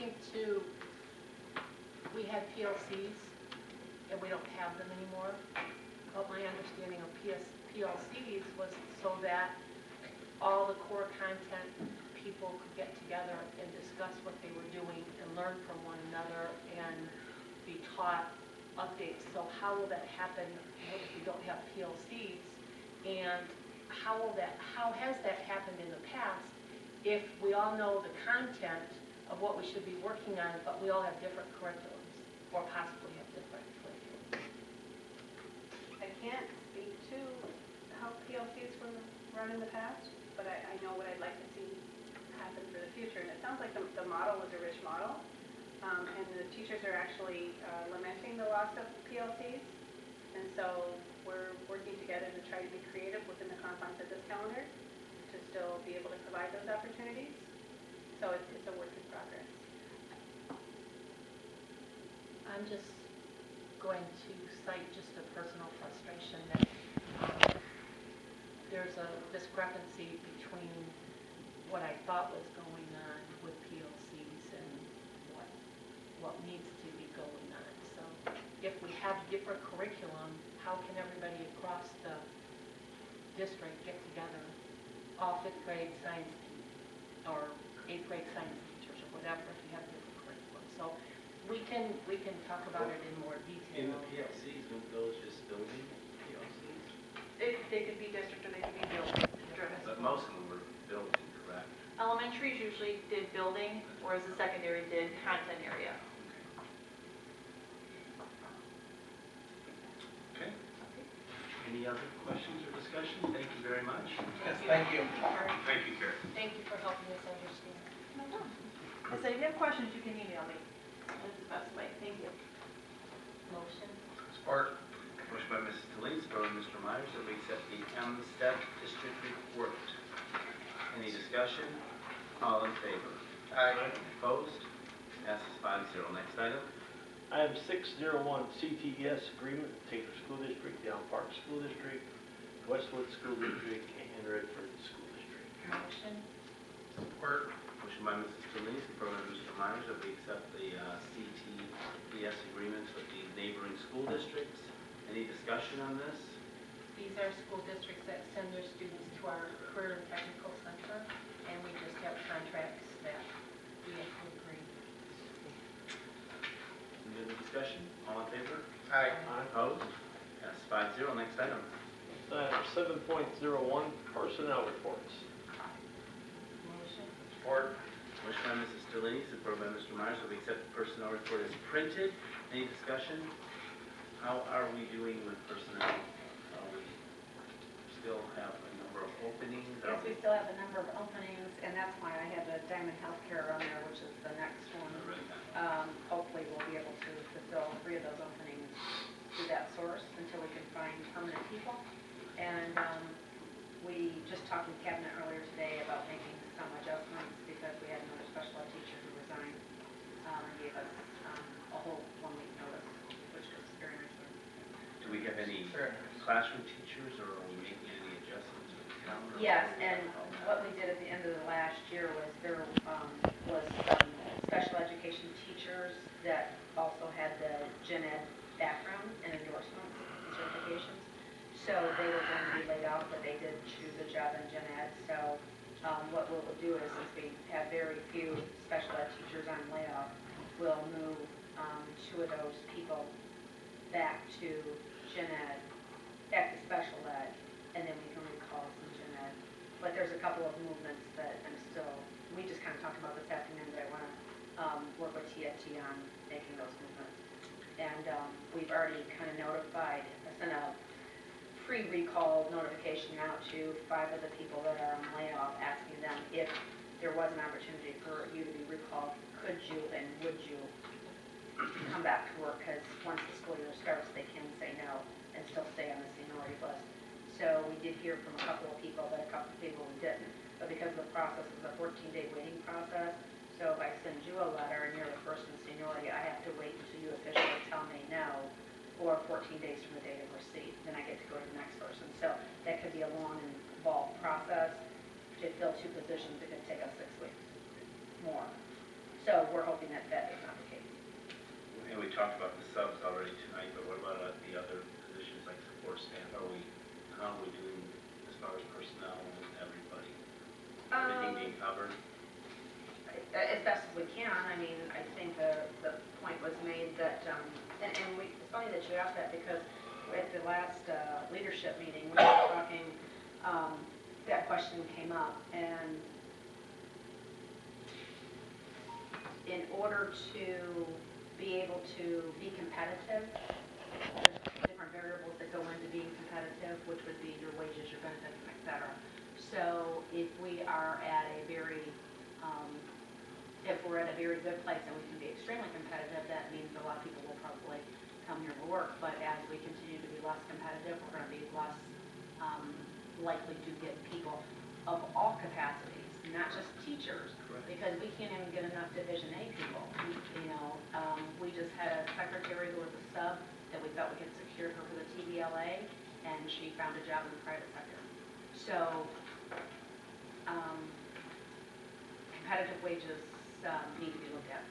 think too, we had PLCs and we don't have them anymore. But my understanding of PLCs was so that all the core content people could get together and discuss what they were doing and learn from one another and be taught updates. So how will that happen if we don't have PLCs? And how has that happened in the past if we all know the content of what we should be working on, but we all have different curriculums or possibly have different curriculums? I can't speak to how PLCs were run in the past, but I know what I'd like to see happen for the future. And it sounds like the model was a rich model, and the teachers are actually lamenting the loss of PLCs. And so we're working together to try to be creative within the confines of this calendar to still be able to provide those opportunities. So it's a work in progress. I'm just going to cite just a personal frustration that there's a discrepancy between what I thought was going on with PLCs and what needs to be going on. So if we have different curriculum, how can everybody across the district get together, all 5th grade science or 8th grade science teachers or whatever, if you have different curriculum? So we can talk about it in more detail. In the PLCs, don't those just building PLCs? They could be district or they could be building driven. But most of them were building, correct? Elementaries usually did building, whereas the secondary did content area. Okay. Any other questions or discussion? Thank you very much. Yes, thank you. Thank you, Karen. Thank you for helping us understand. So if you have questions, you can email me. That's the best way. Thank you. Motion? Support. Motion by Mrs. Deline, supported by Mr. Myers, that we accept the Amistad District Report. Any discussion? All in favor? Aye. Opposed? Passes 5-0. Next item. Item 601, CTES agreement with Taylor School District, Down Park School District, Westwood School District, and Redford School District. Motion? Support. Motion by Mrs. Deline, supported by Mr. Myers, that we accept the CTES agreements with the neighboring school districts. Any discussion on this? These are school districts that send their students to our Career and Technical Center, and we just have contracts that we have to agree. Any other discussion? All in favor? Aye. Opposed? Passes 5-0. Next item. Item 7.01, personnel reports. Motion? Support. Motion by Mrs. Delaney, supported by Mr. Myers, that we accept the personnel report as printed. Any discussion? How are we doing with personnel? We still have a number of openings. Yes, we still have a number of openings, and that's why I have the Diamond Healthcare on there, which is the next one. Hopefully we'll be able to fulfill 3 of those openings through that source until we can find permanent people. And we just talked with Cabinet earlier today about making some adjustments because we had another special ed teacher who resigned and gave us a whole 1-week notice, which was very nice of them. Do we have any classroom teachers, or are we making any adjustments to the calendar? Yes, and what we did at the end of the last year was there was some special education teachers that also had the gen ed background and endorsements and certifications. So they were going to be laid off, but they did choose a job in gen ed. So what we'll do is, since we have very few special ed teachers on layoff, we'll move 2 of those people back to gen ed, back to special ed, and then we can recall some gen ed. But there's a couple of movements that we just kind of talked about this afternoon that I want to work with TFT on making those movements. And we've already kind of sent a pre-recall notification out to 5 of the people that are on layoff, asking them if there was an opportunity for you to be recalled, could you and would you come back to work? Because once the school year starts, they can say no and still stay on the seniority list. So we did hear from a couple of people, but a couple of people we didn't. But because the process is a 14-day waiting process, so if I send you a letter and you're the first in seniority, I have to wait until you officially tell me no, or 14 days from the date of receipt. Then I get to go to the next person. So that could be a long and involved process. To fill 2 positions, it could take us 6 weeks more. So we're hoping that that is not the case. And we talked about the subs already tonight, but what about the other positions like support staff? How are we doing as far as personnel and everybody? Everything being covered? As best as we can. I mean, I think the point was made that, it's funny that you asked that because at the last leadership meeting, we were talking, that question came up, and in order to be able to be competitive, there's different variables that go into being competitive, which would be your wages, your benefits, et cetera. So if we are at a very, if we're at a very good place and we can be extremely competitive, that means a lot of people will probably come here to work. But as we continue to be less competitive, we're going to be less likely to get people of all capacities, not just teachers, Correct. because we can't even get enough Division A people. We just had a secretary who was a sub that we felt we had secured her for the TVLA, and she found a job in the private sector. So, competitive wages need to be looked at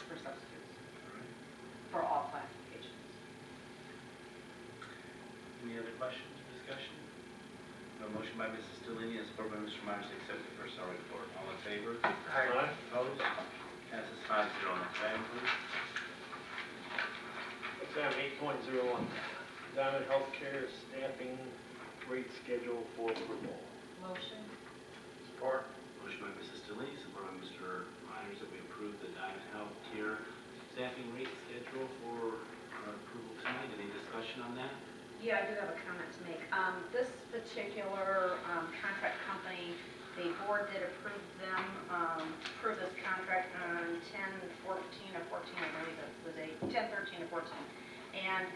for substitutes, for all classifications. Any other questions or discussion? A motion by Mrs. Delini and support by Mr. Myers to accept the personnel report. All in favor? Aye. Opposed? Passes 5-0. Next item, please. Item 8.01, Diamond Healthcare staffing rate schedule for approval. Motion? Support. Motion by Mrs. Delini, support by Mr. Myers that we approve the Diamond Health Care staffing rate schedule for approval tonight. Any discussion on that? Yeah, I do have a comment to make. This particular contract company, the board did approve this contract on 10/14 or 14, I believe that's the date, 10/13 or 14. And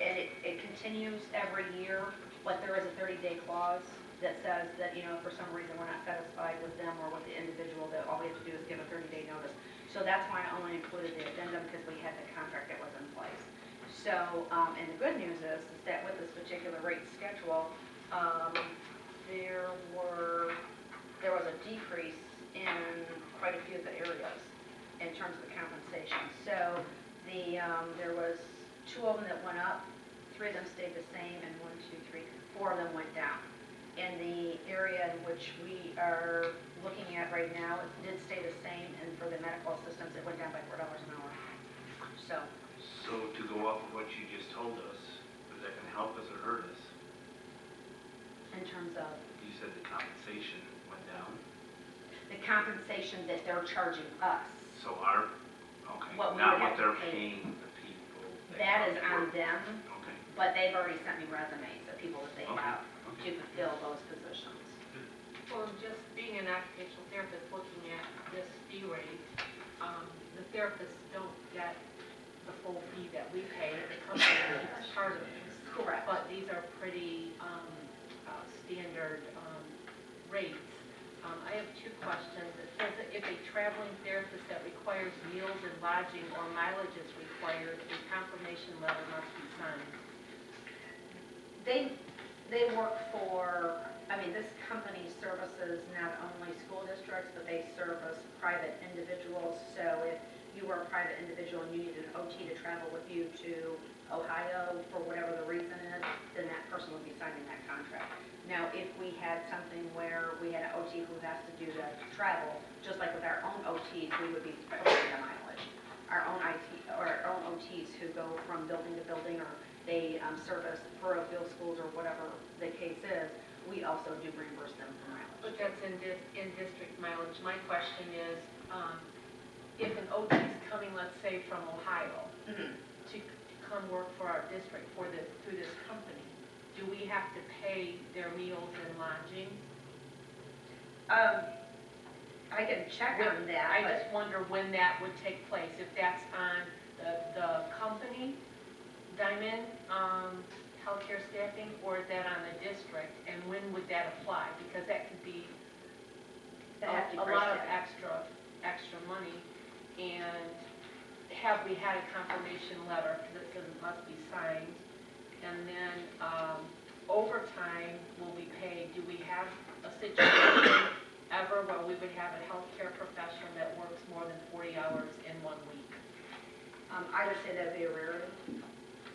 it continues every year, but there is a 30-day clause that says that, if for some reason we're not satisfied with them or with the individual, that all we have to do is give a 30-day notice. So that's why I only included the addendum, because we had the contract that was in place. So, and the good news is that with this particular rate schedule, there was a decrease in quite a few of the areas in terms of the compensation. So there was 2 of them that went up, 3 of them stayed the same, and 4 of them went down. In the area in which we are looking at right now, it did stay the same, and for the medical assistants, it went down by $4 an hour. So, To go off of what you just told us, is that going to help us or hurt us? in terms of You said the compensation went down, the compensation that they're charging us, so What we not would what have to they're pay. paying the people. that is on work. them, Okay, but they've already sent me resumes of people that they Okay. have okay. to fulfill those positions. Well, just being an occupational therapist, looking at this fee rate, the therapists don't get the full fee that we pay, the company is part of it. Correct. But these are pretty standard rates. I have 2 questions. It says that if a traveling therapist that requires meals and lodging or mileage is required, a confirmation letter must be signed. They work for, this company services not only school districts, but they service private individuals. So if you were a private individual and you needed an OT to travel with you to Ohio for whatever the reason is, then that person would be signing that contract. Now, if we had something where we had an OT who has to do the travel, just like with our own OTs, we would be covering the mileage. Our own OTs who go from building to building, or they service parochial schools or whatever the case is, we also do reimburse them for mileage. But that's in district mileage. My question is, if an OT is coming, let's say, from Ohio, to come work for our district through this company, do we have to pay their meals and lodging? I can check on that, I but just wonder when that would take place, if that's on the company, Diamond Healthcare Staffing, or is that on the district, and when would that apply? Because that could be that has to be a lot of priced extra money, and have we had a confirmation letter, because it says it must be signed, and then overtime will be paid. Do we have a situation ever where we would have a healthcare professional that works I would say that'd be a rarity.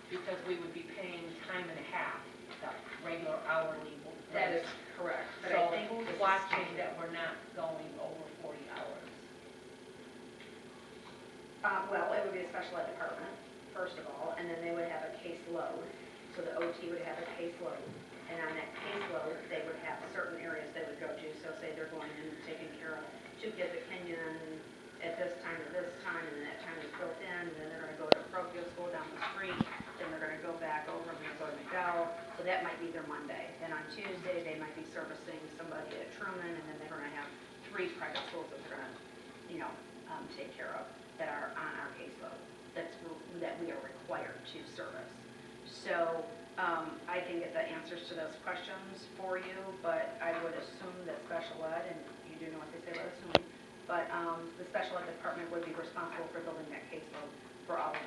Because we would be paying time and a half, the regular hourly. That is rate. correct, but So I think who's this is watching changing. that we're not going over 40 hours? Well, it would be a special ed department, first of all, and then they would have a caseload. So the OT would have a caseload, and on that caseload, they would have certain areas they would go to. So say they're going in and taking care of two kids at Kenyon at this time, and then that time is built in, and then they're gonna go to parochial school down the street, then they're gonna go back over, and they're gonna go to McDowell. So that might be their Monday. Then on Tuesday, they might be servicing somebody at Truman, and then they're gonna have 3 private schools that they're gonna, take care of that are on our caseload, that we are required to service. So, I can get the answers to those questions for you, but I would assume that special ed, and you do know what they say about assuming, but, the special ed department would be responsible for building that caseload for all of